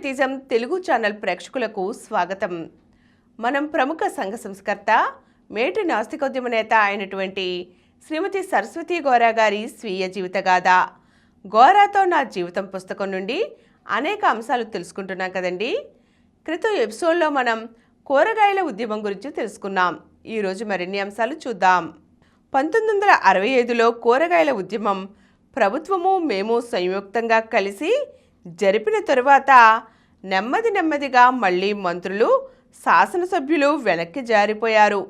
పాట్రియాటిజం Telugu channel ప్రేక్షకులకు స్వాగతం. మనం ప్రముఖ సంఘ సంస్కర్త మేటి నాస్తికోద్యమ నేత అయినటువంటి శ్రీమతి సరస్వతి గోరా గారి స్వీయ జీవితగాథ గోరాతో నా జీవితం పుస్తకం నుండి అనేక అంశాలు తెలుసుకుంటున్నాం కదండి. క్రితం ఎపిసోడ్లో మనం కూరగాయల ఉద్యమం గురించి తెలుసుకున్నాం. ఈరోజు మరిన్ని అంశాలు చూద్దాం. 1965లో కూరగాయల ఉద్యమం ప్రభుత్వము మేము సంయుక్తంగా కలిసి జరిపిన తరువాత నెమ్మదిగా మళ్ళీ మంత్రులు శాసనసభ్యులు వెనక్కి జారిపోయారు.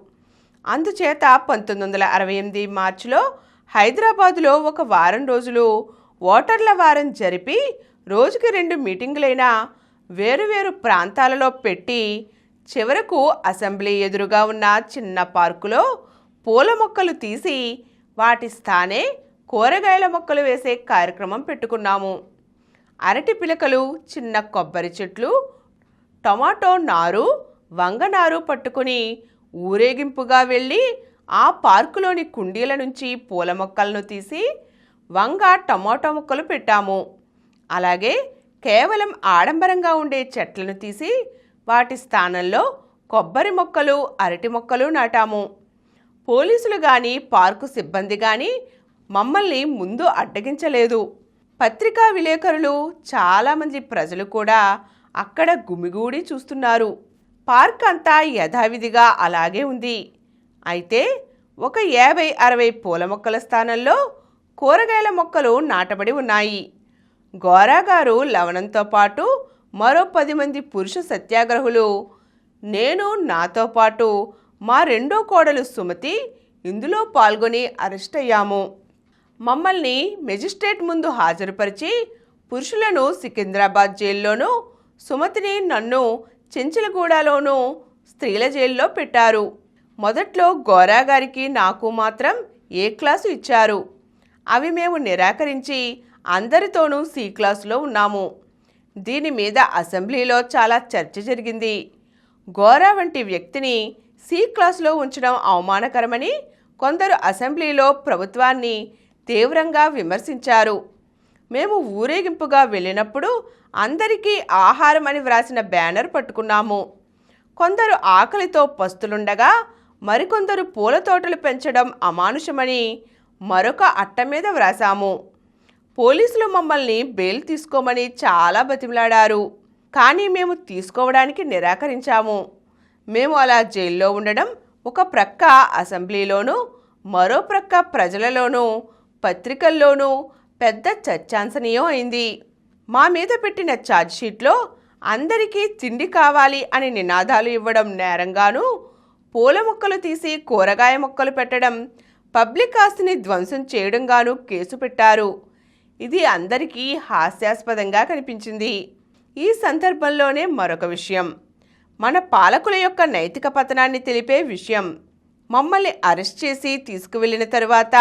అందుచేత 1968 మార్చిలో హైదరాబాదులో ఒక వారం రోజులు ఓటర్ల వారం జరిపి రోజుకి 2 మీటింగులైనా వేరువేరు ప్రాంతాలలో పెట్టి చివరకు అసెంబ్లీ ఎదురుగా ఉన్న చిన్న పార్కులో పూల మొక్కలు తీసి వాటి స్థానే కూరగాయల మొక్కలు వేసే కార్యక్రమం పెట్టుకున్నాము. అరటి పిలకలు, చిన్న కొబ్బరి చెట్లు, టమాటో నారు, వంగ నారు పట్టుకుని ఊరేగింపుగా వెళ్ళి ఆ పార్కులోని కుండీల నుంచి పూల మొక్కలను తీసి వంగ, టమాటో మొక్కలు పెట్టాము. అలాగే కేవలం ఆడంబరంగా ఉండే చెట్లను తీసి వాటి స్థానంలో కొబ్బరి మొక్కలు, అరటి మొక్కలు నాటాము. పోలీసులు కానీ పార్కు సిబ్బంది కానీ మమ్మల్ని ముందు అడ్డగించలేదు. పత్రికా విలేకరులు, చాలామంది ప్రజలు కూడా అక్కడ గుమిగూడి చూస్తున్నారు. పార్క్ అంతా యథావిధిగా అలాగే ఉంది. అయితే ఒక 50-60 పూల మొక్కల స్థానంలో కూరగాయల మొక్కలు నాటబడి ఉన్నాయి. గోరా గారు లవణంతో పాటు మరో 10 మంది పురుష సత్యాగ్రహులు, నేను, నాతో పాటు మా రెండో కోడలు సుమతి ఇందులో పాల్గొని అరెస్ట్ అయ్యాము. మమ్మల్ని మెజిస్ట్రేట్ ముందు హాజరుపరిచి పురుషులను సికింద్రాబాద్ జైల్లోనూ, సుమతిని, నన్ను చెంచలగూడలోనూ స్త్రీల జైల్లో పెట్టారు. మొదట్లో గోరా గారికి నాకు మాత్రం ఏ క్లాసు ఇచ్చారు. అవి మేము నిరాకరించి అందరితోనూ సి క్లాసులో ఉన్నాము. దీని మీద అసెంబ్లీలో చాలా చర్చ జరిగింది. గోరా వంటి వ్యక్తిని సి క్లాసులో ఉంచడం అవమానకరమని కొందరు అసెంబ్లీలో ప్రభుత్వాన్ని తీవ్రంగా విమర్శించారు. మేము ఊరేగింపుగా వెళ్ళినప్పుడు అందరికీ ఆహారం అని వ్రాసిన బ్యానర్ పట్టుకున్నాము. కొందరు ఆకలితో పస్తులుండగా మరికొందరు పూల తోటలు పెంచడం అమానుషమని మరొక అట్ట మీద వ్రాసాము. పోలీసులు మమ్మల్ని బెయిల్ తీసుకోమని చాలా బతిమలాడారు. కానీ మేము తీసుకోవడానికి నిరాకరించాము. మేము అలా జైల్లో ఉండడం ఒక ప్రక్క అసెంబ్లీలోనూ మరో ప్రక్క ప్రజలలోనూ పత్రికల్లోనూ పెద్ద చర్చాంశనీయం అయింది. మా మీద పెట్టిన ఛార్జ్షీట్లో అందరికీ తిండి కావాలి అని నినాదాలు ఇవ్వడం నేరంగాను, పూల మొక్కలు తీసి కూరగాయ మొక్కలు పెట్టడం పబ్లిక్ ఆస్తిని ధ్వంసం చేయడంగాను కేసు పెట్టారు. ఇది అందరికీ హాస్యాస్పదంగా కనిపించింది. ఈ సందర్భంలోనే మరొక విషయం, మన పాలకుల యొక్క నైతిక పతనాన్ని తెలిపే విషయం. మమ్మల్ని అరెస్ట్ చేసి తీసుకువెళ్ళిన తరువాత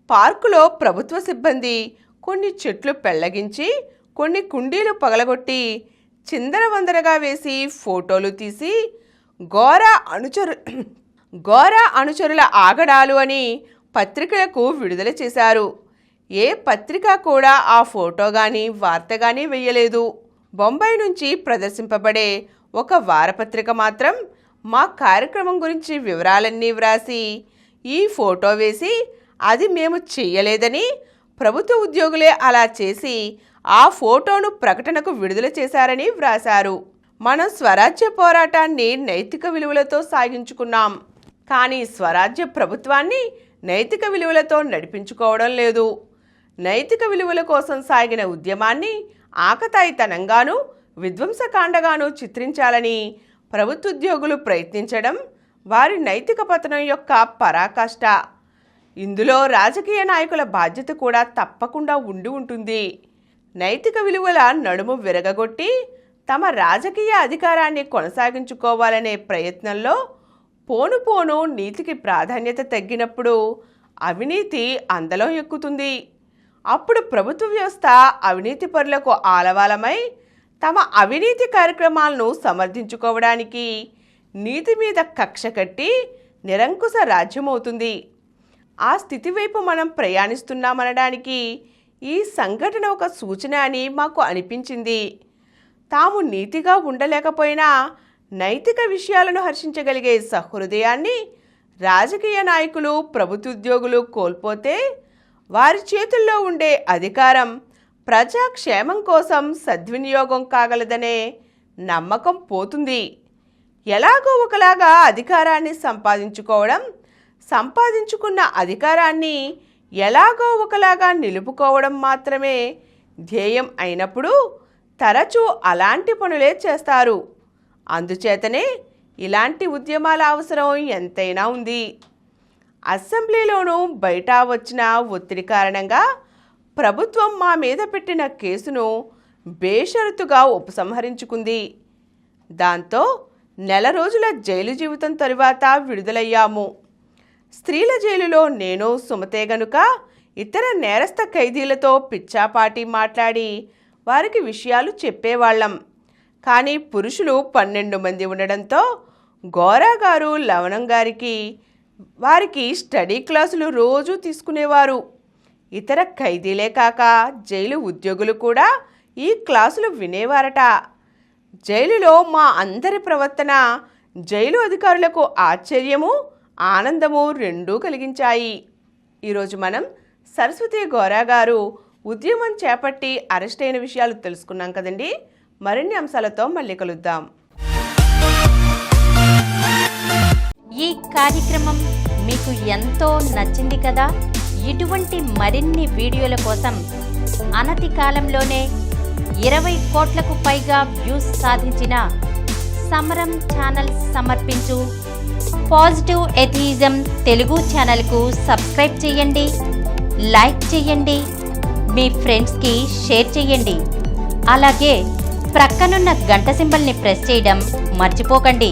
పార్కులో ప్రభుత్వ సిబ్బంది కొన్ని చెట్లు పెళ్లగించి కొన్ని కుండీలు పగలగొట్టి చిందరవందరగా వేసి ఫోటోలు తీసి గోరా అనుచరుల ఆగడాలు అని పత్రికలకు విడుదల చేశారు. ఏ పత్రిక కూడా ఆ ఫోటో కానీ వార్త కానీ వేయలేదు. బొంబాయి నుంచి ప్రదర్శింపబడే ఒక వారపత్రిక మాత్రం మా కార్యక్రమం గురించి వివరాలన్నీ వ్రాసి ఈ ఫోటో వేసి అది మేము చెయ్యలేదని, ప్రభుత్వ ఉద్యోగులే అలా చేసి ఆ ఫోటోను ప్రకటనకు విడుదల చేశారని వ్రాశారు. మనం స్వరాజ్య పోరాటాన్ని నైతిక విలువలతో సాగించుకున్నాం. కానీ స్వరాజ్య ప్రభుత్వాన్ని నైతిక విలువలతో నడిపించుకోవడం లేదు. నైతిక విలువల కోసం సాగిన ఉద్యమాన్ని ఆకతాయితనంగానూ విధ్వంసకాండగానూ చిత్రించాలని ప్రభుత్వోద్యోగులు ప్రయత్నించడం వారి నైతిక పతనం యొక్క పరాకాష్ట. ఇందులో రాజకీయ నాయకుల బాధ్యత కూడా తప్పకుండా ఉండి ఉంటుంది. నైతిక విలువల నడుము విరగగొట్టి తమ రాజకీయ అధికారాన్ని కొనసాగించుకోవాలనే ప్రయత్నంలో పోను నీతికి ప్రాధాన్యత తగ్గినప్పుడు అవినీతి అందలం ఎక్కుతుంది. అప్పుడు ప్రభుత్వ వ్యవస్థ అవినీతి పరులకు ఆలవాలమై తమ అవినీతి కార్యక్రమాలను సమర్థించుకోవడానికి నీతి మీద కక్ష కట్టి నిరంకుశ రాజ్యమవుతుంది. ఆ స్థితి వైపు మనం ప్రయాణిస్తున్నామనడానికి ఈ సంఘటన ఒక సూచన అని మాకు అనిపించింది. తాము నీతిగా ఉండలేకపోయినా నైతిక విషయాలను హర్షించగలిగే సహృదయాన్ని రాజకీయ నాయకులు, ప్రభుత్వోద్యోగులు కోల్పోతే వారి చేతుల్లో ఉండే అధికారం ప్రజాక్షేమం కోసం సద్వినియోగం కాగలదనే నమ్మకం పోతుంది. ఎలాగో ఒకలాగా అధికారాన్ని సంపాదించుకున్న అధికారాన్ని ఎలాగో ఒకలాగా నిలుపుకోవడం మాత్రమే ధ్యేయం అయినప్పుడు తరచూ అలాంటి పనులే చేస్తారు. అందుచేతనే ఇలాంటి ఉద్యమాల అవసరం ఎంతైనా ఉంది. అసెంబ్లీలోనూ బయట వచ్చిన ఒత్తిడి కారణంగా ప్రభుత్వం మా మీద పెట్టిన కేసును బేషరతుగా ఉపసంహరించుకుంది. దాంతో నెల రోజుల జైలు జీవితం తరువాత విడుదలయ్యాము. స్త్రీల జైలులో నేను, సుమతే గనుక ఇతర నేరస్థ ఖైదీలతో పిచ్చాపాటి మాట్లాడి వారికి విషయాలు చెప్పేవాళ్ళం. కానీ పురుషులు 12 మంది ఉండడంతో గోరా గారు లవణం గారికి వారికి స్టడీ క్లాసులు రోజూ తీసుకునేవారు. ఇతర ఖైదీలే కాక జైలు ఉద్యోగులు కూడా ఈ క్లాసులు వినేవారట. జైలులో మా అందరి ప్రవర్తన జైలు అధికారులకు ఆశ్చర్యము, ఆనందము రెండూ కలిగించాయి. ఈరోజు మనం సరస్వతి గోరా గారు ఉద్యమం చేపట్టి అరెస్ట్ అయిన విషయాలు తెలుసుకున్నాం కదండి. మరిన్ని అంశాలతో మళ్ళీ కలుద్దాం. ఈ కార్యక్రమం మీకు ఎంతో నచ్చింది కదా. ఇటువంటి మరిన్ని వీడియోల కోసం అనతి కాలంలోనే 20 కోట్లకు పైగా వ్యూస్ సాధించిన సమరం ఛానల్ సమర్పించు పాజిటివ్ ఎథియిజం తెలుగు ఛానల్కు సబ్స్క్రైబ్ చేయండి, లైక్ చేయండి, మీ ఫ్రెండ్స్కి షేర్ చేయండి. అలాగే ప్రక్కనున్న గంట సింబల్ని ప్రెస్ చేయడం మర్చిపోకండి.